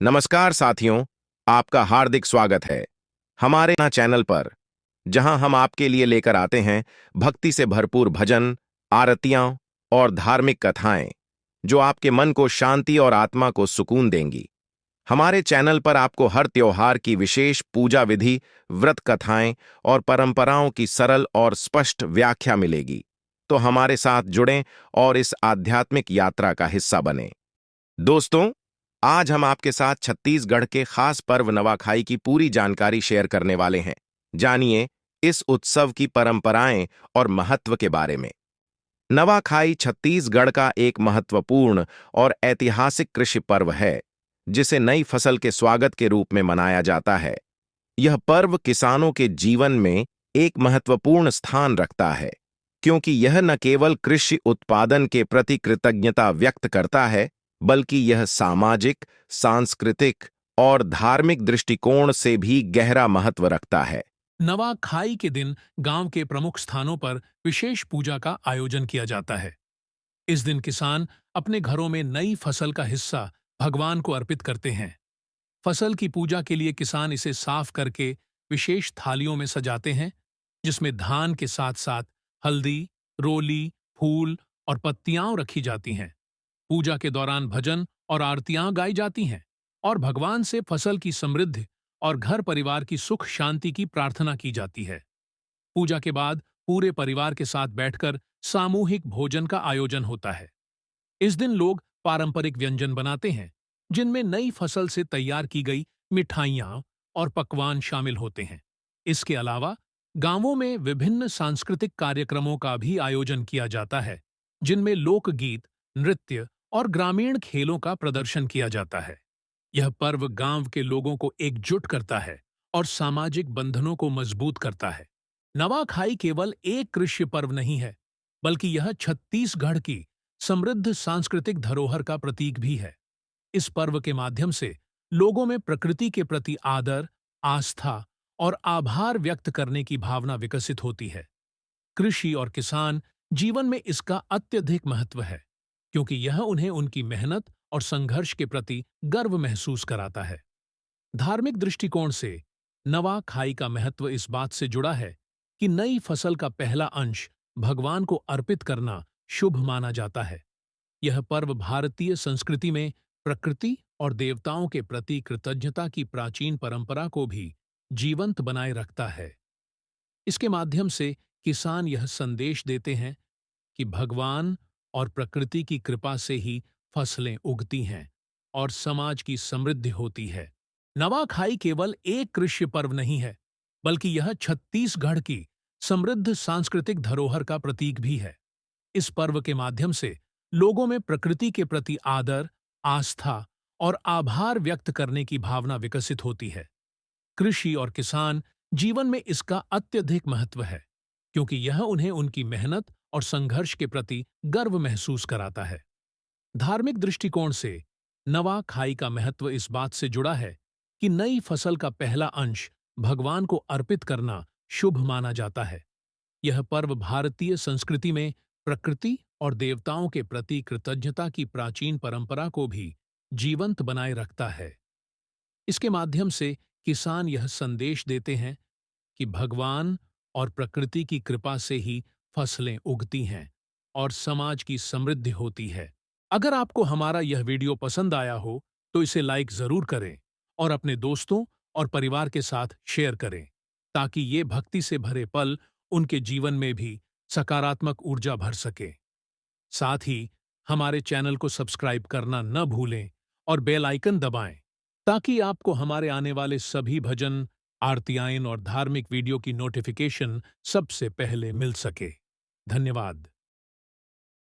नमस्कार साथियों, आपका हार्दिक स्वागत है हमारे ना चैनल पर, जहां हम आपके लिए लेकर आते हैं भक्ति से भरपूर भजन, आरतियां और धार्मिक कथाएं, जो आपके मन को शांति और आत्मा को सुकून देंगी। हमारे चैनल पर आपको हर त्योहार की विशेष पूजा विधि, व्रत कथाएं और परंपराओं की सरल और स्पष्ट व्याख्या मिलेगी। तो हमारे साथ जुड़ें और इस आध्यात्मिक यात्रा का हिस्सा बनें। दोस्तों, आज हम आपके साथ छत्तीसगढ़ के खास पर्व नवाखाई की पूरी जानकारी शेयर करने वाले हैं। जानिए इस उत्सव की परंपराएं और महत्व के बारे में। नवाखाई छत्तीसगढ़ का एक महत्वपूर्ण और ऐतिहासिक कृषि पर्व है, जिसे नई फसल के स्वागत के रूप में मनाया जाता है। यह पर्व किसानों के जीवन में एक महत्वपूर्ण स्थान रखता है, क्योंकि यह न केवल कृषि उत्पादन के प्रति कृतज्ञता व्यक्त करता है, बल्कि यह सामाजिक, सांस्कृतिक और धार्मिक दृष्टिकोण से भी गहरा महत्व रखता है। नवाखाई के दिन गांव के प्रमुख स्थानों पर विशेष पूजा का आयोजन किया जाता है। इस दिन किसान अपने घरों में नई फसल का हिस्सा भगवान को अर्पित करते हैं। फसल की पूजा के लिए किसान इसे साफ करके विशेष थालियों में सजाते हैं, जिसमें धान के साथ साथ हल्दी, रोली, फूल और पत्तियां रखी जाती हैं। पूजा के दौरान भजन और आरतियां गाई जाती हैं और भगवान से फसल की समृद्धि और घर परिवार की सुख शांति की प्रार्थना की जाती है। पूजा के बाद पूरे परिवार के साथ बैठकर सामूहिक भोजन का आयोजन होता है। इस दिन लोग पारंपरिक व्यंजन बनाते हैं, जिनमें नई फसल से तैयार की गई मिठाइयाँ और पकवान शामिल होते हैं। इसके अलावा गांवों में विभिन्न सांस्कृतिक कार्यक्रमों का भी आयोजन किया जाता है, जिनमें लोकगीत, नृत्य और ग्रामीण खेलों का प्रदर्शन किया जाता है। यह पर्व गांव के लोगों को एकजुट करता है और सामाजिक बंधनों को मजबूत करता है। नवाखाई केवल एक कृषि पर्व नहीं है, बल्कि यह छत्तीसगढ़ की समृद्ध सांस्कृतिक धरोहर का प्रतीक भी है। इस पर्व के माध्यम से लोगों में प्रकृति के प्रति आदर, आस्था और आभार व्यक्त करने की भावना विकसित होती है। कृषि और किसान जीवन में इसका अत्यधिक महत्व है, क्योंकि यह उन्हें उनकी मेहनत और संघर्ष के प्रति गर्व महसूस कराता है। धार्मिक दृष्टिकोण से नवा खाई का महत्व इस बात से जुड़ा है कि नई फसल का पहला अंश भगवान को अर्पित करना शुभ माना जाता है। यह पर्व भारतीय संस्कृति में प्रकृति और देवताओं के प्रति कृतज्ञता की प्राचीन परंपरा को भी जीवंत बनाए रखता है। इसके माध्यम से किसान यह संदेश देते हैं कि भगवान और प्रकृति की कृपा से ही फसलें उगती हैं और समाज की समृद्धि होती है। नवाखाई केवल एक कृषि पर्व नहीं है, बल्कि यह छत्तीसगढ़ की समृद्ध सांस्कृतिक धरोहर का प्रतीक भी है। इस पर्व के माध्यम से लोगों में प्रकृति के प्रति आदर, आस्था और आभार व्यक्त करने की भावना विकसित होती है। कृषि और किसान जीवन में इसका अत्यधिक महत्व है, क्योंकि यह उन्हें उनकी मेहनत और संघर्ष के प्रति गर्व महसूस कराता है। धार्मिक दृष्टिकोण से नवा खाई का महत्व इस बात से जुड़ा है कि नई फसल का पहला अंश भगवान को अर्पित करना शुभ माना जाता है। यह पर्व भारतीय संस्कृति में प्रकृति और देवताओं के प्रति कृतज्ञता की प्राचीन परंपरा को भी जीवंत बनाए रखता है। इसके माध्यम से किसान यह संदेश देते हैं कि भगवान और प्रकृति की कृपा से ही फसलें उगती हैं और समाज की समृद्धि होती है। अगर आपको हमारा यह वीडियो पसंद आया हो, तो इसे लाइक जरूर करें और अपने दोस्तों और परिवार के साथ शेयर करें, ताकि ये भक्ति से भरे पल उनके जीवन में भी सकारात्मक ऊर्जा भर सके। साथ ही हमारे चैनल को सब्सक्राइब करना न भूलें और बेल आइकन दबाएं, ताकि आपको हमारे आने वाले सभी भजन, आरतियां और धार्मिक वीडियो की नोटिफिकेशन सबसे पहले मिल सके। धन्यवाद।